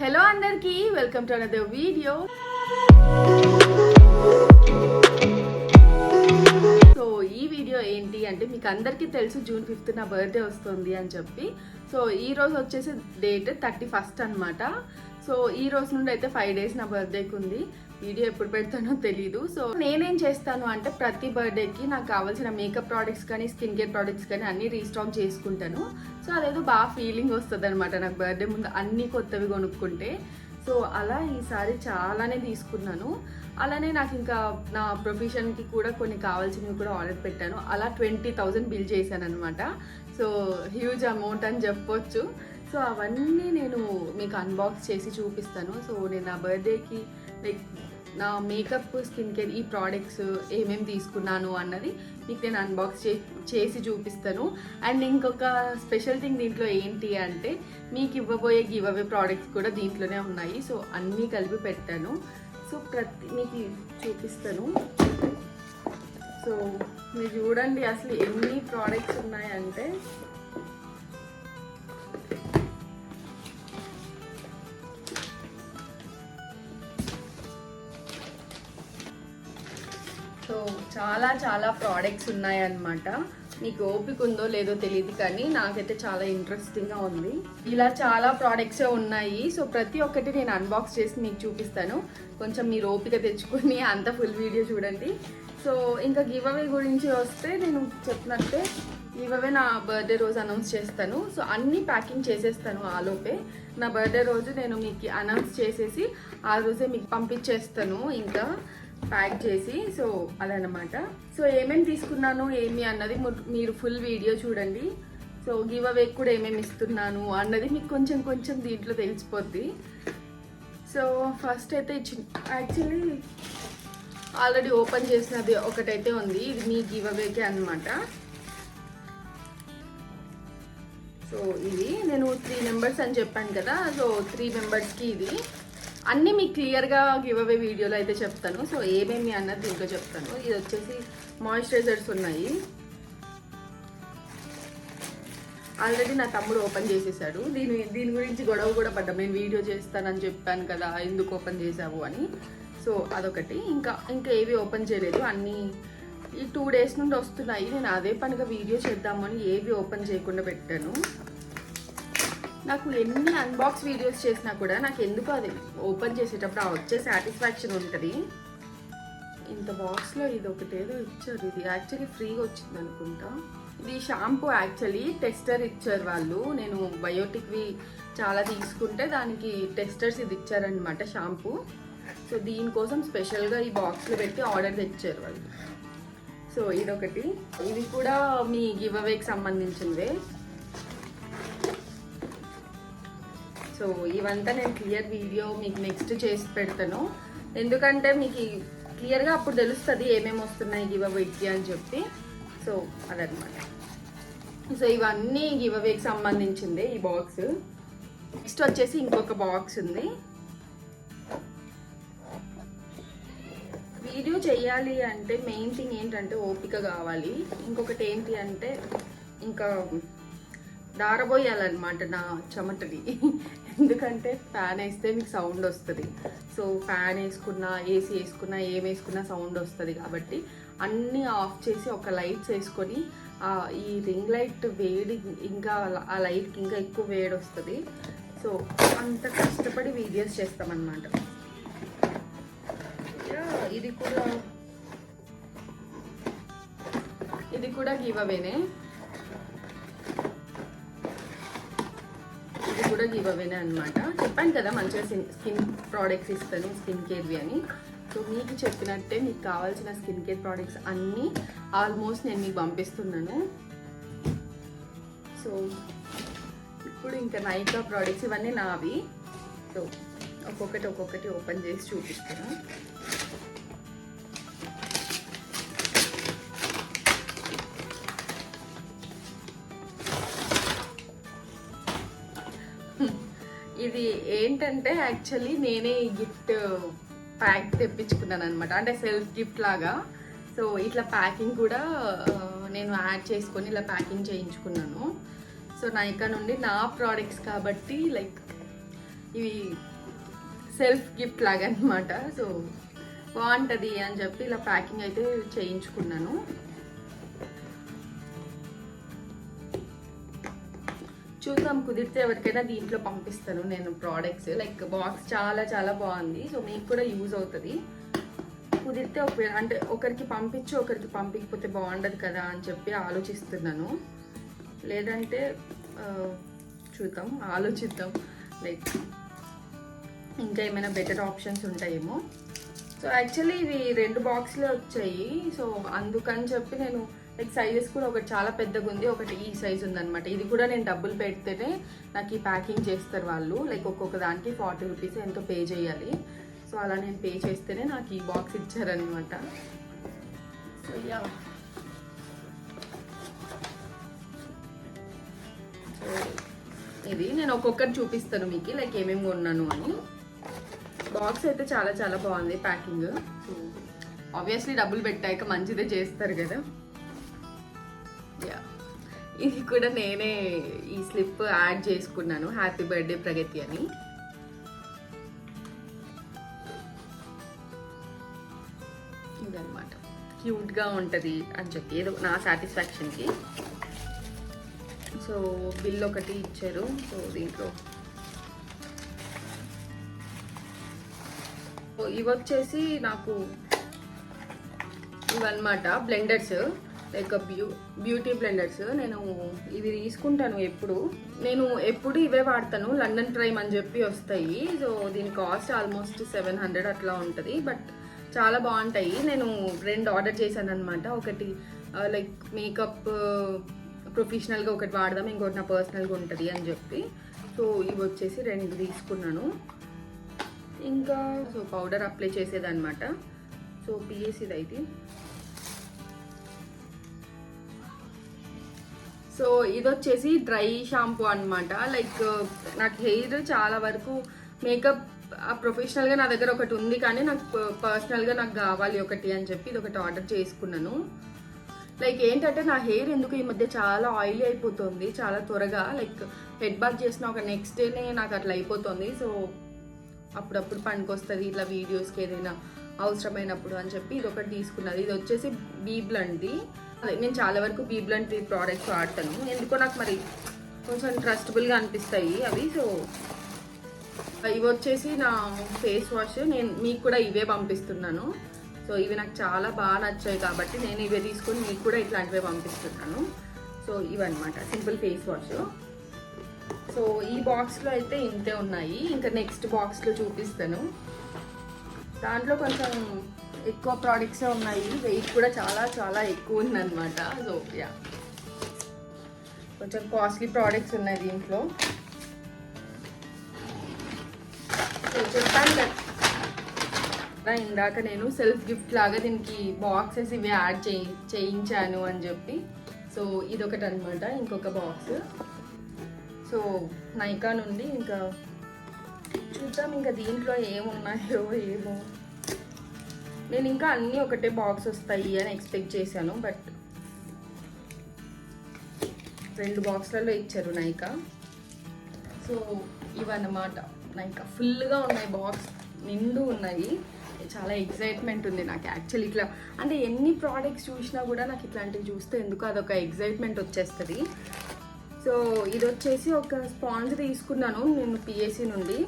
Hello అందరికీ welcome to another video. So ఈ video ఏంటి అంటే మీకు అందరికీ తెలుసు జూన్ 5th నా బర్త్డే వస్తుంది అని చెప్పి. సో ఈ రోజు వచ్చేసి డేట్ 31st అనమాట. సో ఈ రోజు నుండి అయితే 5 days నా బర్త్డేకి ఉంది. వీడియో ఎప్పుడు పెడతానో తెలీదు. సో నేనేం చేస్తాను అంటే ప్రతి బర్త్డేకి నాకు కావాల్సిన మేకప్ ప్రోడక్ట్స్ కానీ స్కిన్ కేర్ ప్రోడక్ట్స్ కానీ అన్నీ రీస్టాక్ చేసుకుంటాను. సో అదేదో బాగా ఫీలింగ్ వస్తుంది అనమాట నాకు బర్త్డే ముందు అన్నీ కొత్తవి కొనుక్కుంటే. సో అలా ఈసారి చాలానే తీసుకున్నాను. అలానే నాకు ఇంకా నా ప్రొఫెషన్కి కూడా కొన్ని కావాల్సినవి కూడా ఆర్డర్ పెట్టాను. అలా 20,000 బిల్ చేశాను అనమాట. సో హ్యూజ్ అమౌంట్ అని చెప్పొచ్చు. సో అవన్నీ నేను మీకు అన్బాక్స్ చేసి చూపిస్తాను. సో నేను నా బర్త్డేకి లైక్ నా మేకప్ స్కిన్ కేర్ ఈ ప్రోడక్ట్స్ ఏమేమి తీసుకున్నాను అన్నది మీకు నేను అన్బాక్స్ చేసి చూపిస్తాను. అండ్ ఇంకొక స్పెషల్ థింగ్ దీంట్లో ఏంటి అంటే మీకు ఇవ్వబోయే గివ్ అవే ప్రోడక్ట్స్ కూడా దీంట్లోనే ఉన్నాయి. సో అన్నీ కలిపి పెట్టాను. సో మీకు చూపిస్తాను. సో మీరు చూడండి అసలు ఎన్ని ప్రోడక్ట్స్ ఉన్నాయంటే సో చాలా ప్రోడక్ట్స్ ఉన్నాయన్నమాట. మీకు ఓపిక ఉందో లేదో తెలియదు కానీ నాకైతే చాలా ఇంట్రెస్టింగ్గా ఉంది. ఇలా చాలా ప్రోడక్ట్సే ఉన్నాయి. సో ప్రతి ఒక్కటి నేను అన్బాక్స్ చేసి మీకు చూపిస్తాను. కొంచెం మీరు ఓపిక తెచ్చుకొని అంత ఫుల్ వీడియో చూడండి. సో ఇంకా గివ్ అవే గురించి వస్తే నేను చెప్పినట్టే గివ్ అవే నా బర్త్డే రోజు అనౌన్స్ చేస్తాను. సో అన్నీ ప్యాకింగ్ చేసేస్తాను ఆలోపే. నా బర్త్డే రోజు నేను మీకు అనౌన్స్ చేసేసి ఆ రోజే మీకు పంపించేస్తాను ఇంకా ప్యాక్ చేసి. సో అదనమాట. సో ఏమేమి తీసుకున్నాను ఏమి అన్నది మీరు ఫుల్ వీడియో చూడండి. సో గివ్ అవే కూడా ఏమేమి ఇస్తున్నాను అన్నది మీకు కొంచెం దీంట్లో తెలిసిపోద్ది. సో ఫస్ట్ అయితే యాక్చువల్లీ ఆల్రెడీ ఓపెన్ చేసినది ఒకటైతే ఉంది. ఇది మీ గివ్ అవేకే అనమాట. సో ఇది నేను 3 members అని చెప్పాను కదా. సో 3 membersకి ఇది అన్నీ మీకు క్లియర్గా గివ్ అవే వీడియోలో అయితే చెప్తాను. సో ఏమేమి అన్నది దీంట్లో చెప్తాను. ఇది వచ్చేసి మాయిశ్చరైజర్స్ ఉన్నాయి. ఆల్రెడీ నా తమ్ముడు ఓపెన్ చేసేసాడు. దీని గురించి గొడవ కూడా పడ్డాం. నేను వీడియో చేస్తానని చెప్పాను కదా ఎందుకు ఓపెన్ చేసావు అని. సో అదొకటి. ఇంకా ఏవి ఓపెన్ చేయలేదు. అన్నీ ఈ 2 days నుండి వస్తున్నాయి. నేను అదే పనిగా వీడియో చేద్దామని ఏవి ఓపెన్ చేయకుండా పెట్టాను. నాకు ఎన్ని అన్బాక్స్ వీడియోస్ చేసినా కూడా నాకు ఎందుకు అది ఓపెన్ చేసేటప్పుడు ఆ వచ్చే సాటిస్ఫాక్షన్ ఉంటుంది. ఇంత బాక్స్లో ఇది ఒకటేదో ఇచ్చారు. ఇది యాక్చువల్లీ ఫ్రీగా వచ్చింది అనుకుంటా. ఇది షాంపూ యాక్చువల్లీ టెస్టర్ ఇచ్చారు వాళ్ళు. నేను బయోటిక్వి చాలా తీసుకుంటే దానికి టెస్టర్స్ ఇది ఇచ్చారనమాట షాంపూ. సో దీనికోసం స్పెషల్గా ఈ బాక్స్లో పెట్టి ఆర్డర్ తెచ్చారు వాళ్ళు. సో ఇదొకటి. ఇది కూడా మీ గివ్ అవేకి సంబంధించిందే. సో ఇవంతా నేను క్లియర్ వీడియో మీకు నెక్స్ట్ చేసి పెడతాను. ఎందుకంటే మీకు క్లియర్గా అప్పుడు తెలుస్తుంది ఏమేమి వస్తున్నాయి గివ్ అవేకి అని చెప్పి. సో అదనమాట. సో ఇవన్నీ గివ్ అవేకి సంబంధించిందే ఈ బాక్స్. నెక్స్ట్ వచ్చేసి ఇంకొక బాక్స్ ఉంది. వీడియో చేయాలి అంటే మెయిన్ థింగ్ ఏంటంటే ఓపిక కావాలి. ఇంకొకటి ఏంటి అంటే ఇంకా దారబోయాలన్నమాట నా చెమటని. ఎందుకంటే ఫ్యాన్ వేస్తే మీకు సౌండ్ వస్తుంది. సో ఫ్యాన్ వేసుకున్నా ఏసీ వేసుకున్నా ఏం వేసుకున్నా సౌండ్ వస్తుంది. కాబట్టి అన్నీ ఆఫ్ చేసి ఒక లైట్స్ వేసుకొని ఈ రింగ్ లైట్ వేడి ఇంకా ఆ లైట్కి ఇంకా ఎక్కువ వేడి వస్తుంది. సో అంత కష్టపడి వీడియోస్ చేస్తామన్నమాట. ఇది కూడా గివ్ అవేనే. ఇది కూడా గివ్ అవేనే అనమాట. చెప్పాను కదా మంచిగా స్కిన్ ప్రోడక్ట్స్ ఇస్తాను స్కిన్ కేర్వి అని. సో మీకు చెప్పినట్టే మీకు కావాల్సిన స్కిన్ కేర్ ప్రోడక్ట్స్ అన్నీ ఆల్మోస్ట్ నేను మీకు పంపిస్తున్నాను. సో ఇప్పుడు ఇంకా నైకా ప్రోడక్ట్స్ ఇవన్నీ నావి. సో ఒక్కొక్కటి ఓపెన్ చేసి చూపిస్తాను. ఇది ఏంటంటే యాక్చువల్లీ నేనే ఈ గిఫ్ట్ ప్యాక్ తెప్పించుకున్నాను అనమాట. అంటే సెల్ఫ్ గిఫ్ట్ లాగా. సో ఇట్లా ప్యాకింగ్ కూడా నేను యాడ్ చేసుకొని ఇలా ప్యాకింగ్ చేయించుకున్నాను. సో నైకా నుండి నా ప్రోడక్ట్స్ కాబట్టి లైక్ ఇవి సెల్ఫ్ గిఫ్ట్ లాగా అనమాట. సో బాగుంటుంది అని చెప్పి ఇలా ప్యాకింగ్ అయితే చేయించుకున్నాను. చూద్దాం, కుదిరితే ఎవరికైనా దీంట్లో పంపిస్తాను నేను ప్రోడక్ట్స్. లైక్ బాక్స్ చాలా చాలా బాగుంది. సో మీకు కూడా యూజ్ అవుతుంది. కుదిరితే అంటే ఒకరికి పంపించి ఒకరికి పంపించకపోతే బాగుండదు కదా అని చెప్పి ఆలోచిస్తున్నాను. లేదంటే చూద్దాం, ఆలోచిద్దాం. లైక్ ఇంకా ఏమైనా బెటర్ ఆప్షన్స్ ఉంటాయేమో. సో యాక్చువల్లీ ఇవి 2 బాక్స్లే వచ్చాయి. సో అందుకని చెప్పి నేను లైక్ సైజెస్ కూడా ఒకటి చాలా పెద్దగా ఉంది, ఒకటి ఈ సైజ్ ఉందన్నమాట. ఇది కూడా నేను డబ్బులు పెడితేనే నాకు ఈ ప్యాకింగ్ చేస్తారు వాళ్ళు. లైక్ ఒక్కొక్క దానికి 40 రూపీస్ ఎంతో పే చేయాలి. సో అలా నేను పే చేస్తేనే నాకు ఈ బాక్స్ ఇచ్చారనమాట. సో యా, సో ఇది నేను ఒక్కొక్కటి చూపిస్తాను మీకు లైక్ ఏమేమి కొన్నాను అని. బాక్స్ అయితే చాలా చాలా బాగుంది ప్యాకింగ్. సో ఆబ్వియస్లీ డబ్బులు పెట్టాక మంచిదే చేస్తారు కదా. యా, ఇది కూడా నేనే ఈ స్లిప్ యాడ్ చేసుకున్నాను, హ్యాపీ బర్త్డే ప్రగతి అని. ఇదన్నమాట, క్యూట్గా ఉంటుంది అని చెప్పి ఏదో నా సాటిస్ఫాక్షన్కి. సో బిల్ ఒకటి ఇచ్చారు. సో దీంట్లో ఇవి వచ్చేసి నాకు ఇవన్నమాట బ్లెండర్స్, లైక్ బ్యూటీ బ్లెండర్స్. నేను ఇవి తీసుకుంటాను నేను ఎప్పుడు ఇవే వాడతాను. లండన్ ప్రైమ్ అని చెప్పి వస్తాయి. సో దీని కాస్ట్ ఆల్మోస్ట్ 700 అట్లా ఉంటుంది. బట్ చాలా బాగుంటాయి. నేను 2 ఆర్డర్ చేశాను అనమాట. ఒకటి లైక్ మేకప్ ప్రొఫెషనల్గా ఒకటి వాడదాం, ఇంకోటి నా పర్సనల్గా ఉంటుంది అని చెప్పి. సో ఇవి వచ్చేసి 2 తీసుకున్నాను. ఇంకా సో పౌడర్ అప్లై చేసేదన్నమాట. సో పిఎస్సిది అయితే. సో ఇది వచ్చేసి డ్రై షాంపూ అనమాట. లైక్ నాకు హెయిర్ చాలా వరకు మేకప్ ప్రొఫెషనల్గా నా దగ్గర ఒకటి ఉంది, కానీ నాకు పర్సనల్గా నాకు కావాలి ఒకటి అని చెప్పి ఇది ఒకటి ఆర్డర్ చేసుకున్నాను. లైక్ ఏంటంటే నా హెయిర్ ఎందుకు ఈ మధ్య చాలా ఆయిలీ అయిపోతుంది చాలా త్వరగా. లైక్ హెడ్ బాత్ చేసిన ఒక నెక్స్ట్ డేనే నాకు అట్లా అయిపోతుంది. సో అప్పుడప్పుడు పనికొస్తుంది ఇట్లా వీడియోస్కి ఏదైనా అవసరమైనప్పుడు అని చెప్పి ఇది ఒకటి తీసుకున్నది. ఇది వచ్చేసి బీ బ్లండ్ది. నేను చాలా వరకు బీ బ్లండ్ ప్రోడక్ట్స్ వాడతాను, ఎందుకో నాకు మరి కొంచెం ట్రస్టబుల్గా అనిపిస్తాయి అవి. సో ఇవి వచ్చేసి నా ఫేస్ వాష్. నేను మీకు కూడా ఇవే పంపిస్తున్నాను. సో ఇవి నాకు చాలా బాగా నచ్చాయి కాబట్టి నేను ఇవే తీసుకొని మీకు కూడా ఇట్లాంటివే పంపిస్తున్నాను. సో ఇవన్నమాట సింపుల్ ఫేస్ వాష్. సో ఈ బాక్స్లో అయితే ఇంతే ఉన్నాయి. ఇంకా నెక్స్ట్ బాక్స్లో చూపిస్తాను. దాంట్లో కొంచెం ఎక్కువ ప్రోడక్ట్సే ఉన్నాయి. వెయిట్ కూడా చాలా చాలా ఎక్కువ ఉందన్నమాట. సో యా, కొంచెం కాస్ట్లీ ప్రోడక్ట్స్ ఉన్నాయి దీంట్లో. సో చెప్పాను కదా ఇందాక నేను సెల్ఫ్ గిఫ్ట్ లాగా దీనికి బాక్సెస్ ఇవి యాడ్ చేయించాను అని చెప్పి. సో ఇదొకటి అనమాట, ఇంకొక బాక్స్. సో నైకా నుండి ఇంకా చూద్దాం ఇంకా దీంట్లో ఏమున్నాయో ఏమో. నేను ఇంకా అన్నీ ఒకటే బాక్స్ వస్తాయి అని ఎక్స్పెక్ట్ చేశాను, బట్ 2 బాక్స్లలో ఇచ్చారు నైకా. సో ఇవన్నమాట నైకా. ఫుల్గా ఉన్నాయి, బాక్స్ నిండు ఉన్నాయి. చాలా ఎగ్జైట్మెంట్ ఉంది నాకు యాక్చువల్లీ. ఇట్లా అంటే ఎన్ని ప్రోడక్ట్స్ చూసినా కూడా నాకు ఇట్లాంటివి చూస్తే ఎందుకు అదొక ఎగ్జైట్మెంట్ వచ్చేస్తుంది. సో ఇది వచ్చేసి ఒక స్పాంజ్ తీసుకున్నాను నేను పిఎస్సి నుండి.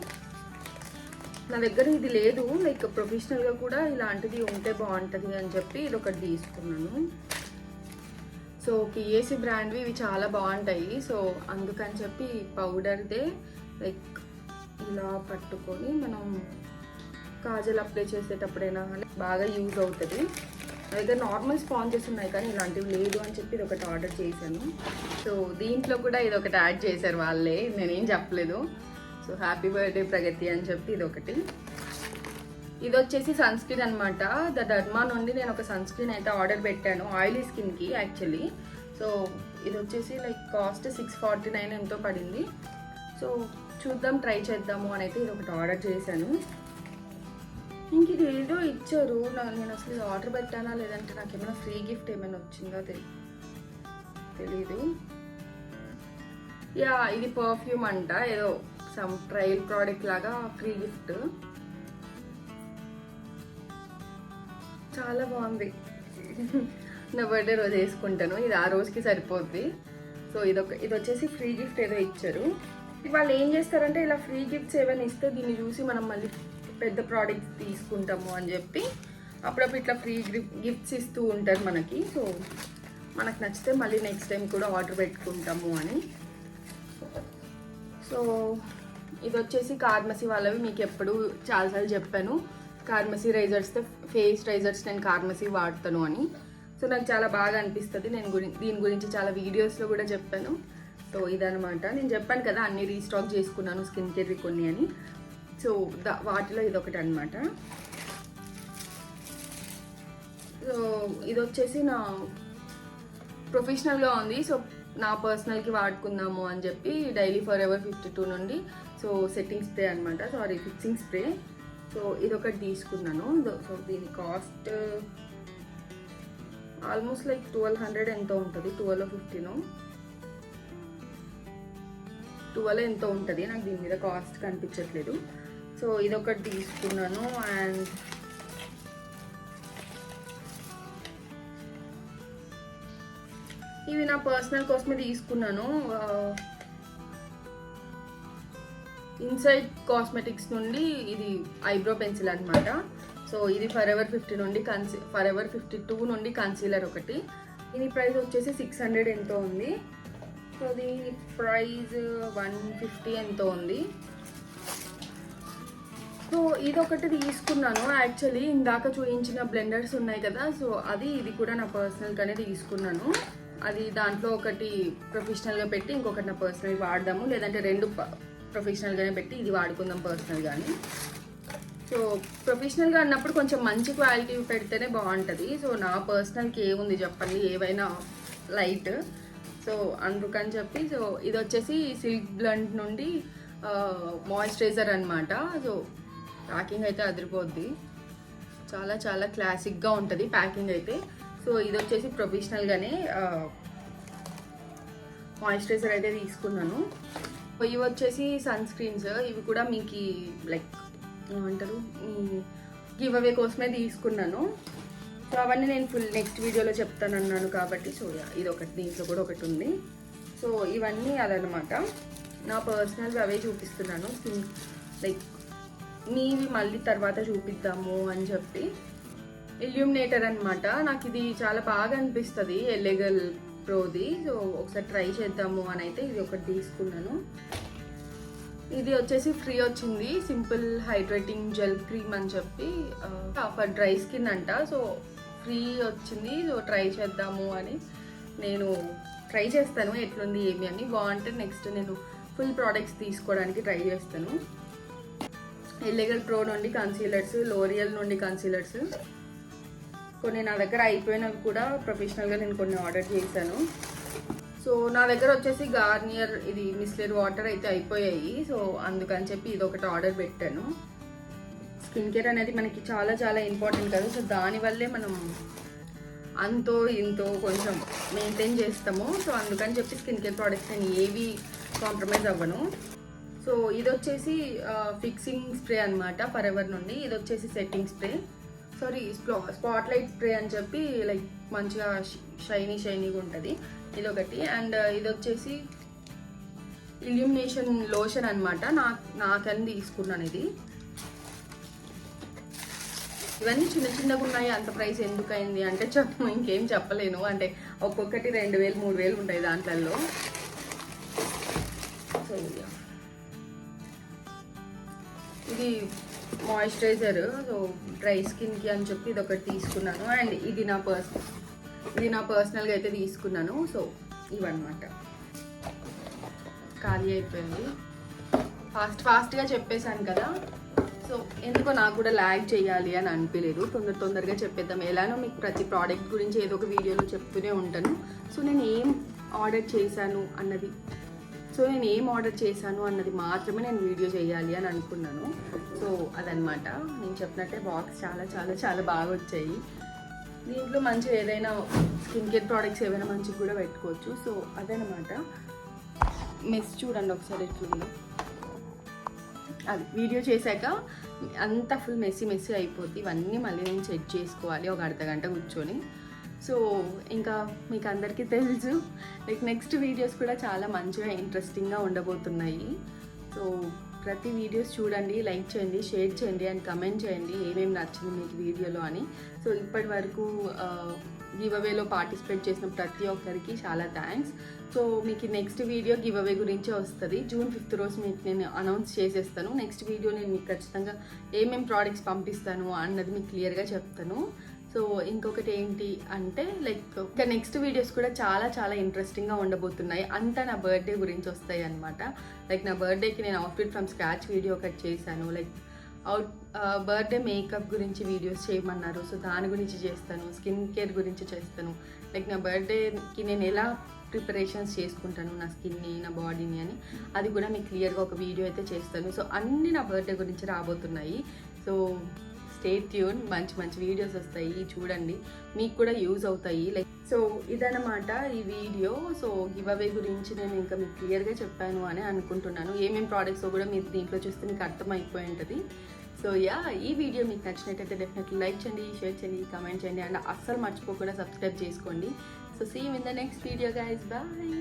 నా దగ్గర ఇది లేదు, లైక్ ప్రొఫెషనల్గా కూడా ఇలాంటిది ఉంటే బాగుంటుంది అని చెప్పి ఇది ఒకటి తీసుకున్నాను. సో పిఎస్సి బ్రాండ్వి ఇవి చాలా బాగుంటాయి. సో అందుకని చెప్పి పౌడర్దే లైక్ ఇలా పట్టుకొని మనం కాజల్ అప్లై చేసేటప్పుడైనా బాగా యూజ్ అవుతుంది. నా దగ్గర నార్మల్ స్పాంజెస్ ఉన్నాయి కానీ ఇలాంటివి లేదు అని చెప్పి ఇది ఒకటి ఆర్డర్ చేశాను. సో దీంట్లో కూడా ఇది ఒకటి యాడ్ చేశారు వాళ్ళే, నేనేం చెప్పలేదు. సో హ్యాపీ బర్త్డే ప్రగతి అని చెప్పి ఇది ఒకటి. ఇది వచ్చేసి సన్ స్క్రీన్ అనమాట. ద డర్మా నుండి నేను ఒక సన్ స్క్రీన్ అయితే ఆర్డర్ పెట్టాను ఆయిలీ స్కిన్కి యాక్చువల్లీ. సో ఇది వచ్చేసి లైక్ కాస్ట్ 649 ఎంతో పడింది. సో చూద్దాం, ట్రై చేద్దాము అని అయితే ఇది ఒకటి ఆర్డర్ చేశాను. ఇంక ఇది ఏదో ఇచ్చారు, నేను అసలు ఇది ఆర్డర్ పెట్టానా లేదంటే నాకు ఏమైనా ఫ్రీ గిఫ్ట్ ఏమైనా వచ్చిందో తెలీదు. యా, ఇది పర్ఫ్యూమ్ అంట, ఏదో సమ్ ట్రయల్ ప్రోడక్ట్ లాగా ఫ్రీ గిఫ్ట్. చాలా బాగుంది. నా బర్త్డే రోజు వేసుకుంటాను, ఇది ఆ రోజుకి సరిపోద్ది. సో ఇది వచ్చేసి ఫ్రీ గిఫ్ట్ ఏదో ఇచ్చారు. వాళ్ళు ఏం చేస్తారంటే ఇలా ఫ్రీ గిఫ్ట్స్ ఏమైనా ఇస్తే దీన్ని చూసి మనం మళ్ళీ పెద్ద ప్రోడక్ట్స్ తీసుకుంటాము అని చెప్పి అప్పుడప్పుడు ఇట్లా ఫ్రీ గిఫ్ట్స్ ఇస్తూ ఉంటారు మనకి. సో మనకు నచ్చితే మళ్ళీ నెక్స్ట్ టైం కూడా ఆర్డర్ పెట్టుకుంటాము అని. సో ఇది వచ్చేసి కార్మసీ వాళ్ళవి, మీకు ఎప్పుడు చాలాసార్లు చెప్పాను కార్మసీ రైజర్స్, ఫేస్ రైజర్స్ నేను కార్మసీ వాడతాను అని. సో నాకు చాలా బాగా అనిపిస్తుంది, నేను దీని గురించి చాలా వీడియోస్లో కూడా చెప్పాను. సో ఇదనమాట, నేను చెప్పాను కదా అన్ని రీస్టాక్ చేసుకున్నాను స్కిన్ కేర్వి కొన్ని అని. సో వాటిలో ఇదొకటి అనమాట. సో ఇది వచ్చేసి నా ప్రొఫెషనల్గా ఉంది, సో నా పర్సనల్కి వాడుకుందాము అని చెప్పి డైలీ ఫరెవర్ 52 నుండి సో సెట్టింగ్ స్ప్రే అనమాట, సారీ ఫిక్సింగ్ స్ప్రే. సో ఇదొకటి తీసుకున్నాను. సో దీని కాస్ట్ ఆల్మోస్ట్ లైక్ 1200 ఎంతో ఉంటుంది, 12 ఎంతో ఉంటుంది, నాకు దీని మీద కాస్ట్ కనిపించట్లేదు. సో ఇదొకటి తీసుకున్నాను. అండ్ ఇవి నా పర్సనల్ కోసమే తీసుకున్నాను. ఇన్సైడ్ కాస్మెటిక్స్ నుండి ఇది ఐబ్రో పెన్సిల్ అనమాట. సో ఇది ఫరెవర్ 50 నుండి ఫరెవర్ 52 నుండి కన్సీలర్ ఒకటి. దీని ప్రైస్ వచ్చేసి 600 ఎంతో ఉంది. సో దీని ప్రైస్ 150 ఎంతో ఉంది. సో ఇదొకటి తీసుకున్నాను. యాక్చువల్లీ ఇందాక చూపించిన బ్లెండర్స్ ఉన్నాయి కదా, సో ఇది కూడా నా పర్సనల్గానే తీసుకున్నాను. అది దాంట్లో ఒకటి ప్రొఫెషనల్గా పెట్టి ఇంకొకటి నా పర్సనల్ వాడదాము, లేదంటే రెండు ప్రొఫెషనల్గానే పెట్టి ఇది వాడుకుందాం పర్సనల్గానే. సో ప్రొఫెషనల్గా అన్నప్పుడు కొంచెం మంచి క్వాలిటీ పెడితేనే బాగుంటుంది. సో నా పర్సనల్కి ఏముంది చెప్పండి, ఏవైనా లైట్. సో అందుకని చెప్పి సో ఇది వచ్చేసి సిల్క్ బ్లండ్ నుండి మాయిశ్చరైజర్ అనమాట. సో ప్యాకింగ్ అయితే అదిరిపోద్ది, చాలా చాలా క్లాసిక్గా ఉంటుంది ప్యాకింగ్ అయితే. సో ఇది వచ్చేసి ప్రొఫెషనల్గానే మాయిశ్చరైజర్ అయితే తీసుకున్నాను. ఇవి వచ్చేసి సన్ స్క్రీన్స్, ఇవి కూడా మీకు లైక్ ఏమంటారు గివ్ అవే కోసమే తీసుకున్నాను. సో అవన్నీ నేను ఫుల్ నెక్స్ట్ వీడియోలో చెప్తాను అన్నాను కాబట్టి. సో ఇది ఒకటి, దీంట్లో కూడా ఒకటి ఉంది. సో ఇవన్నీ అదనమాట, నా పర్సనల్ అవే చూపిస్తున్నాను. లైక్ మీవి మళ్ళీ తర్వాత చూపిద్దాము అని చెప్పి. ఇల్యూమినేటర్ అనమాట, నాకు ఇది చాలా బాగా అనిపిస్తుంది ఎల్లెగల్ ప్రోది. సో ఒకసారి ట్రై చేద్దాము అని అయితే ఇది ఒకటి తీసుకున్నాను. ఇది వచ్చేసి ఫ్రీ వచ్చింది, సింపుల్ హైడ్రేటింగ్ జెల్ క్రీమ్ అని చెప్పి ఫర్ డ్రై స్కిన్ అంట. సో ఫ్రీ వచ్చింది, సో ట్రై చేద్దాము అని నేను ట్రై చేస్తాను ఎట్లుంది ఏమి అని. బాగుంటే నెక్స్ట్ నేను ఫుల్ ప్రోడక్ట్స్ తీసుకోవడానికి ట్రై చేస్తాను. ఎల్లెగల్ ప్రో నుండి కన్సీలర్స్, లోరియల్ నుండి కన్సీలర్స్ కొన్ని నా దగ్గర అయిపోయినవి కూడా ప్రొఫెషనల్గా నేను కొన్ని ఆర్డర్ చేశాను. సో నా దగ్గర వచ్చేసి గార్నియర్ ఇది మిస్లర్ వాటర్ అయితే అయిపోయాయి. సో అందుకని చెప్పి ఇది ఒకటి ఆర్డర్ పెట్టాను. స్కిన్ కేర్ అనేది మనకి చాలా చాలా ఇంపార్టెంట్ కదా, సో దానివల్లే మనం అంతో ఇంతో కొంచెం మెయింటైన్ చేస్తాము. సో అందుకని చెప్పి స్కిన్ కేర్ ప్రోడక్ట్స్ నేను ఏవి కాంప్రమైజ్ అవ్వను. సో ఇది వచ్చేసి ఫిక్సింగ్ స్ప్రే అనమాట ఫరెవర్ నుండి. ఇది వచ్చేసి setting spray, sorry spot light spray అని చెప్పి లైక్ మంచిగా షైనీగా ఉంటుంది ఇదొకటి. అండ్ ఇది వచ్చేసి ఇల్యూమినేషన్ లోషన్ అనమాట, నాకని తీసుకున్నాను ఇది. ఇవన్నీ చిన్నగా ఉన్నాయి, అంత ప్రైస్ ఎందుకు అయింది అంటే ఇంకేం చెప్పలేను. అంటే ఒక్కొక్కటి 2000 3000 ఉంటాయి దాంట్లో. సో ఇది మాయిశ్చరైజర్, సో డ్రై స్కిన్కి అని చెప్పి ఇది ఒకటి తీసుకున్నాను. అండ్ ఇది నా పర్సనల్గా అయితే తీసుకున్నాను. సో ఇవన్నమాట, ఖాళీ అయిపోయింది. ఫాస్ట్గా చెప్పేశాను కదా, సో ఎందుకో నాకు కూడా ల్యాగ్ చేయాలి అని అనిపించలేదు, తొందరగా చెప్పేద్దాం. ఎలానో మీకు ప్రతి ప్రోడక్ట్ గురించి ఏదో ఒక వీడియోలో చెప్తూనే ఉంటాను. సో నేను ఏం ఆర్డర్ చేశాను అన్నది మాత్రమే నేను వీడియో చేయాలి అని అనుకున్నాను. సో అదనమాట, నేను చెప్పినట్టే బాక్స్ చాలా చాలా చాలా బాగా వచ్చాయి. దీంట్లో మంచిగా ఏదైనా స్కిన్ కేర్ ప్రోడక్ట్స్ ఏమైనా మంచిగా కూడా పెట్టుకోవచ్చు. సో అదనమాట. మెస్ చూడండి ఒకసారి ఎట్లుందో. అది వీడియో చేశాక అంతా ఫుల్ మెస్సీ అయిపోద్ది. ఇవన్నీ మళ్ళీ నేను సెట్ చేసుకోవాలి ఒక అర్ధగంట కూర్చొని. సో ఇంకా మీకు అందరికీ తెలుసు లైక్ నెక్స్ట్ వీడియోస్ కూడా చాలా మంచిగా ఇంట్రెస్టింగ్గా ఉండబోతున్నాయి. సో ప్రతి వీడియోస్ చూడండి, లైక్ చేయండి, షేర్ చేయండి అండ్ కమెంట్ చేయండి ఏమేమి నచ్చింది మీకు వీడియోలో అని. సో ఇప్పటి వరకు గివ్ అవేలో పార్టిసిపేట్ చేసిన ప్రతి ఒక్కరికి చాలా థ్యాంక్స్. సో మీకు నెక్స్ట్ వీడియో గివ్ అవే గురించే వస్తుంది. June 5th రోజు మీకు నేను అనౌన్స్ చేసేస్తాను. నెక్స్ట్ వీడియో నేను మీకు ఖచ్చితంగా ఏమేమి ప్రోడక్ట్స్ పంపిస్తాను అన్నది మీకు క్లియర్గా చెప్తాను. సో ఇంకొకటి ఏంటి అంటే లైక్ ఇంకా నెక్స్ట్ వీడియోస్ కూడా చాలా చాలా ఇంట్రెస్టింగ్గా ఉండబోతున్నాయి. అంతా నా బర్త్డే గురించి వస్తాయి అనమాట. లైక్ నా బర్త్డేకి నేను అవుట్ఫిట్ ఫ్రమ్ స్క్రాచ్ వీడియో ఒకటి చేశాను. లైక్ బర్త్డే మేకప్ గురించి వీడియోస్ చేయమన్నారు. సో దాని గురించి చేస్తాను. స్కిన్ కేర్ గురించి చేస్తాను. లైక్ నా బర్త్డేకి నేను ఎలా ప్రిపరేషన్స్ చేసుకుంటాను నా స్కిన్ని, నా బాడీని అని అది కూడా మీకు క్లియర్గా ఒక వీడియో అయితే చేస్తాను. సో అన్నీ నా బర్త్డే గురించి రాబోతున్నాయి. సో స్టే ట్యూన్, మంచి మంచి వీడియోస్ వస్తాయి చూడండి, మీకు కూడా యూజ్ అవుతాయి. లైక్ సో ఇదన్నమాట ఈ వీడియో. సో గివ్ అవే గురించి నేను ఇంకా మీకు క్లియర్గా చెప్పాను అని అనుకుంటున్నాను. ఏమేమి ప్రోడక్ట్స్ కూడా మీరు దీంట్లో చూస్తే మీకు అర్థమైపోయి ఉంటుంది. సో యా, ఈ వీడియో మీకు నచ్చినట్టయితే డెఫినెట్లీ లైక్ చేయండి, షేర్ చేయండి, కామెంట్ చేయండి అండ్ అస్సలు మర్చిపోకుండా సబ్స్క్రైబ్ చేసుకోండి. So see you in the next video guys, bye.